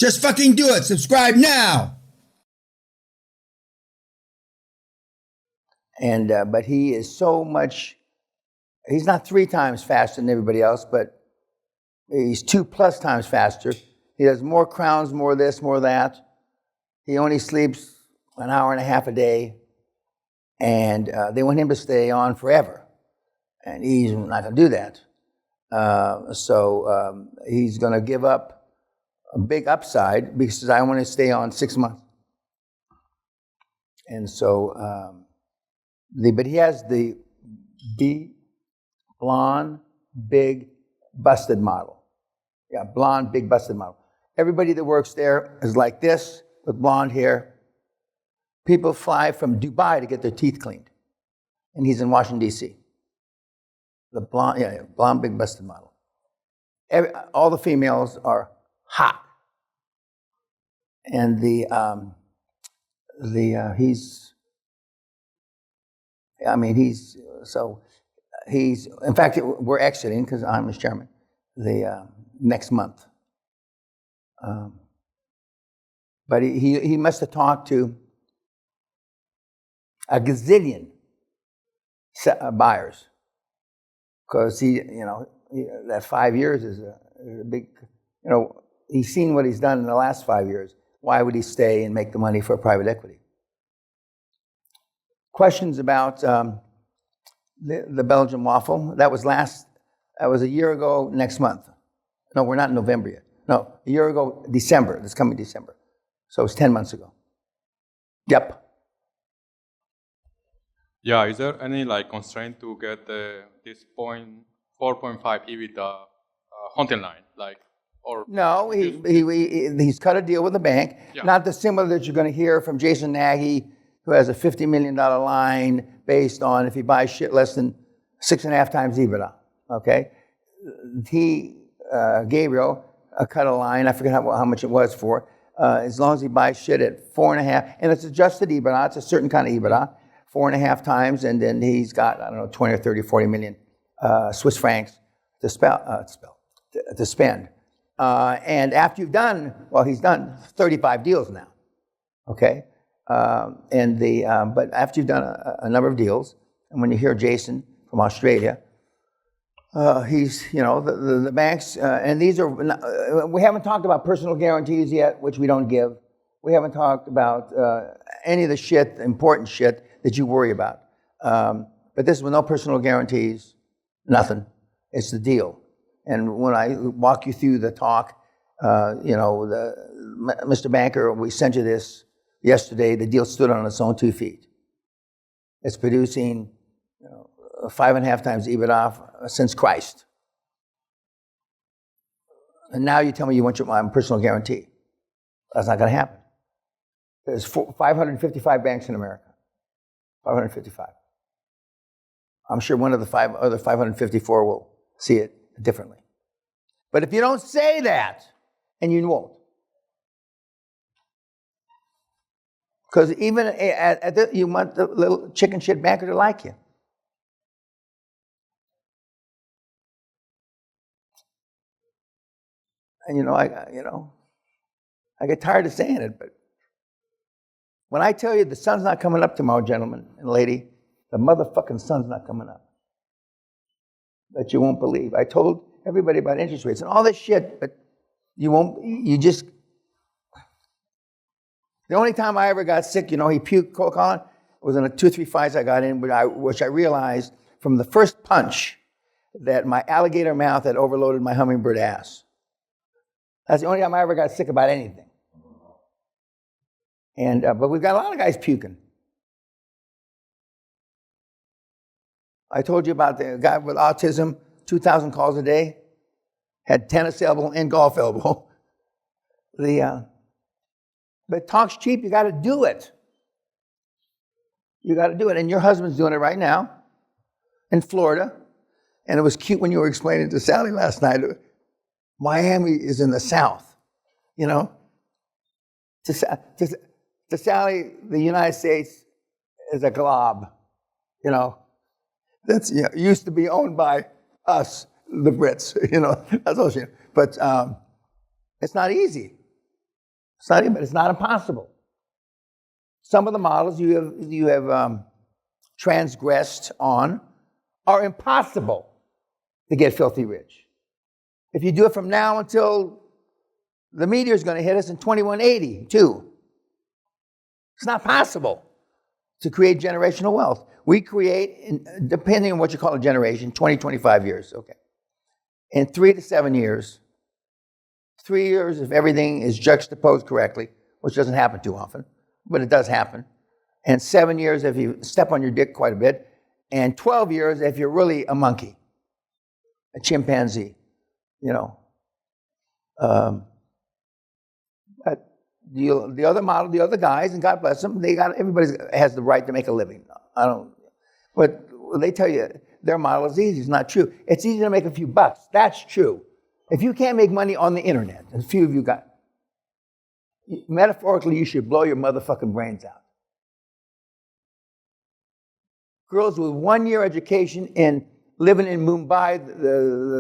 Just fucking do it. Subscribe now. And but he is so much. He's not 3 times faster than everybody else, but he's 2+ times faster. He does more crowns, more this, more that. He only sleeps an hour and a half a day, and they want him to stay on forever, and he's not going to do that. So he's going to give up a big upside because I want to stay on 6 months. And so, but he has the blonde, big, busted model. Yeah, blonde, big, busted model. Everybody that works there is like this, with blonde hair. People fly from Dubai to get their teeth cleaned. And he's in Washington, D.C. The blonde, big, busted model. All the females are hot. And he's, in fact, we're exiting, because I'm his chairman, next month. But he must have talked to a gazillion buyers, because that 5 years is a big, he's seen what he's done in the last 5 years. Why would he stay and make the money for private equity? Questions about the Belgian waffle. That was a year ago next month. No, we're not in November yet. No, a year ago, December. This coming December. So it's 10 months ago. Yep. Yeah, is there any constraint to get this 4.5 EBITDA hunting line? No, he's cut a deal with the bank. Yeah. Not dissimilar that you're going to hear from Jason Nagy, who has a $50 million line based on if he buys shit less than 6.5 times EBITDA. Okay, Gabriel cut a line. I forget how much it was for. As long as he buys shit at 4.5, and it's adjusted EBITDA. It's a certain kind of EBITDA, 4.5 times, and then he's got 20 or 30, 40 million Swiss francs to spend. And after you've done, he's done 35 deals now. Okay. But after you've done a number of deals, and when you hear Jason from Australia, he's, the banks, and these are, we haven't talked about personal guarantees yet, which we don't give. We haven't talked about any of the important shit that you worry about. But this is with no personal guarantees, nothing. It's the deal. And when I walk you through the talk, Mr. Banker, we sent you this yesterday. The deal stood on its own 2 feet. It's producing 5.5 times EBITDA since Christ. And now you tell me you want my personal guarantee. That's not going to happen. There's 555 banks in America. 555. I'm sure one of the other 554 will see it differently. But if you don't say that, and you won't, because even you want the little chicken shit banker to like you. And I get tired of saying it, but when I tell you the sun's not coming up tomorrow, gentlemen and lady, the motherfucking sun's not coming up. That you won't believe. I told everybody about interest rates and all this shit, but the only time I ever got sick, he puked, Colin, was in 2 or 3 fights I got in, which I realized from the first punch that my alligator mouth had overloaded my hummingbird ass. That's the only time I ever got sick about anything. And but we've got a lot of guys puking. I told you about the guy with autism, 2,000 calls a day, had tennis elbow and golf elbow. But talk's cheap, you got to do it. You got to do it. And your husband's doing it right now in Florida. And it was cute when you were explaining to Sally last night. Miami is in the South, To Sally, the United States is a glob, That's used to be owned by us, the Brits, That's all she. But it's not easy. It's not impossible. Some of the models you have transgressed on are impossible to get filthy rich. If you do it from now until the meteor is going to hit us in 2182, it's not possible to create generational wealth. We create, depending on what you call a generation, 20, 25 years, okay. In 3 to 7 years, 3 years if everything is juxtaposed correctly, which doesn't happen too often, but it does happen, and 7 years if you step on your dick quite a bit, and 12 years if you're really a monkey, a chimpanzee, you know. But the other model, the other guys, and God bless them, everybody has the right to make a living. But they tell you their model is easy. It's not true. It's easy to make a few bucks. That's true. If you can't make money on the internet, a few of you got, metaphorically, you should blow your motherfucking brains out. Girls with 1 year education in living in Mumbai,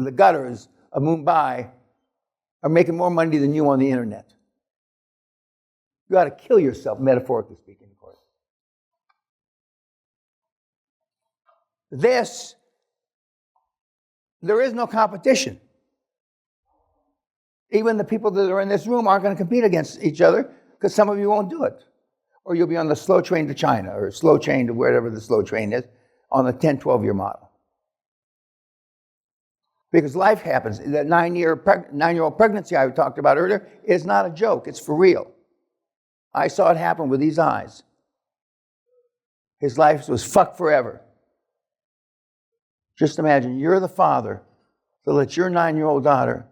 the gutters of Mumbai, are making more money than you on the internet. You ought to kill yourself, metaphorically speaking, of course. There is no competition. Even the people that are in this room aren't going to compete against each other because some of you won't do it. Or you'll be on the slow train to China or slow train to wherever the slow train is on the 10, 12-year model. Because life happens. That 9-year-old pregnancy I talked about earlier is not a joke. It's for real. I saw it happen with these eyes. His life was fucked forever. Just imagine, you're the father to let your 9-year-old daughter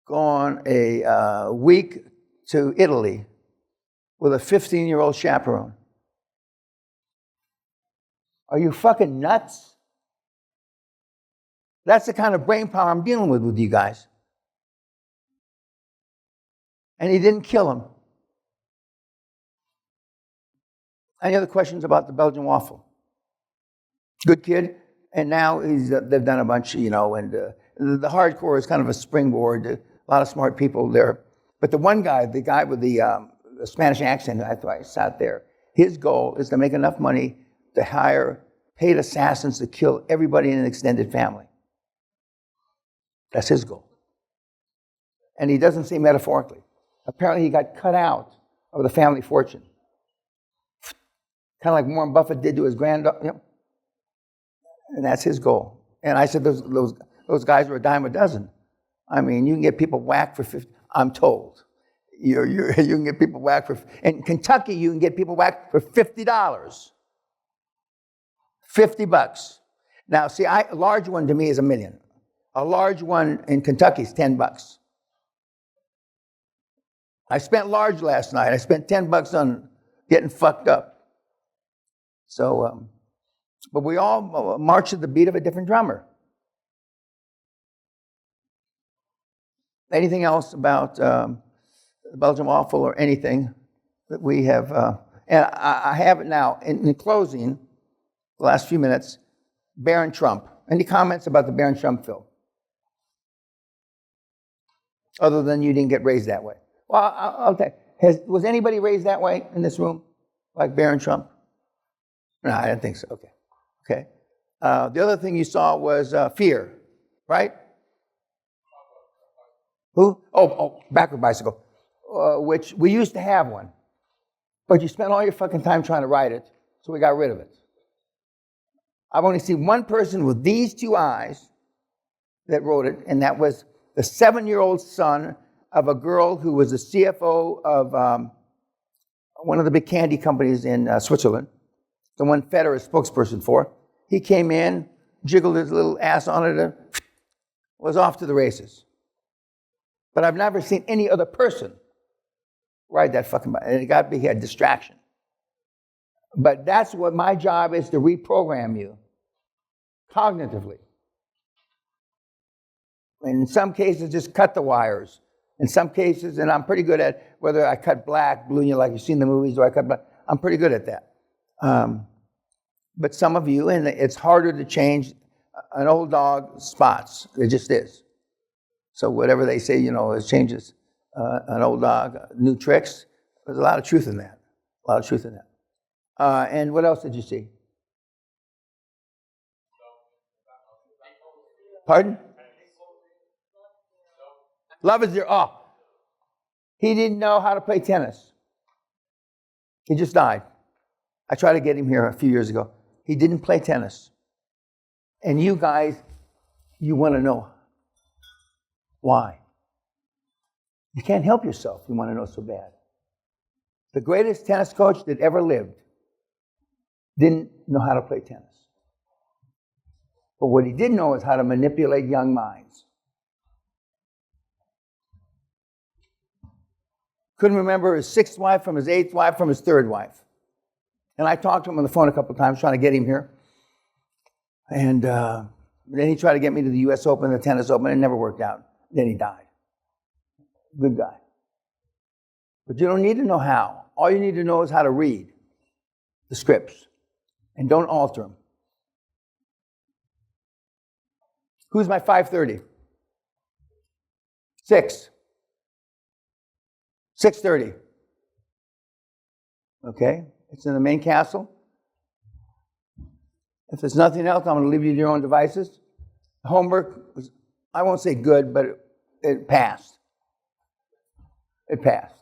go on a week to Italy with a 15-year-old chaperone. Are you fucking nuts? That's the kind of brain power I'm dealing with you guys. And he didn't kill him. Any other questions about the Belgian waffle? Good kid. And now they've done a bunch, and the hardcore is kind of a springboard. A lot of smart people there. But the guy with the Spanish accent, that's why I sat there. His goal is to make enough money to hire paid assassins to kill everybody in an extended family. That's his goal. And he doesn't say metaphorically. Apparently he got cut out of the family fortune. Kind of like Warren Buffett did to his granddaughter. And that's his goal. And I said, those guys are a dime a dozen. I mean, you can get people whacked for 50. I'm told. You can get people whacked for. In Kentucky, you can get people whacked for $50. $50. Now, see, a large one to me is $1 million. A large one in Kentucky is $10. I spent large last night. I spent $10 on getting fucked up. So, but we all march to the beat of a different drummer. Anything else about the Belgian waffle or anything that we have? And I have it now. In closing, the last few minutes, Barron Trump. Any comments about the Barron Trump film? Other than you didn't get raised that way. Well, I'll tell you. Was anybody raised that way in this room? Like Barron Trump? No, I didn't think so. Okay. The other thing you saw was fear, right? Who? Oh, backward bicycle, which we used to have one. But you spent all your fucking time trying to ride it, so we got rid of it. I've only seen one person with these two eyes that wrote it, and that was the 7-year-old son of a girl who was the CFO of one of the big candy companies in Switzerland, the one Federer is spokesperson for. He came in, jiggled his little ass on it, and was off to the races. But I've never seen any other person ride that fucking bike. And it got to be a distraction. But that's what my job is, to reprogram you cognitively. In some cases, just cut the wires. In some cases, and I'm pretty good at whether I cut black, blue, like you've seen the movies, or I cut black. I'm pretty good at that. But some of you, and it's harder to change an old dog spots. It just is. So whatever they say, it changes. an old new tricks. There's a lot of truth in that. A lot of truth in that. And what else did you see? Pardon? Love is there. Oh, he didn't know how to play tennis. He just died. I tried to get him here a few years ago. He didn't play tennis. And you guys, you want to know why. You can't help yourself. You want to know so bad. The greatest tennis coach that ever lived didn't know how to play tennis. But what he did know is how to manipulate young minds. Couldn't remember his sixth wife from his eighth wife from his third wife. And I talked to him on the phone a couple of times trying to get him here. And then he tried to get me to the U.S. Open, the tennis open. It never worked out. Then he died. Good guy. But you don't need to know how. All you need to know is how to read the scripts. And don't alter them. Who's my 5:30? 6:30. Okay? It's in the main castle. If there's nothing else, I'm going to leave you to your own devices. Homework was, I won't say good, but it passed. It passed.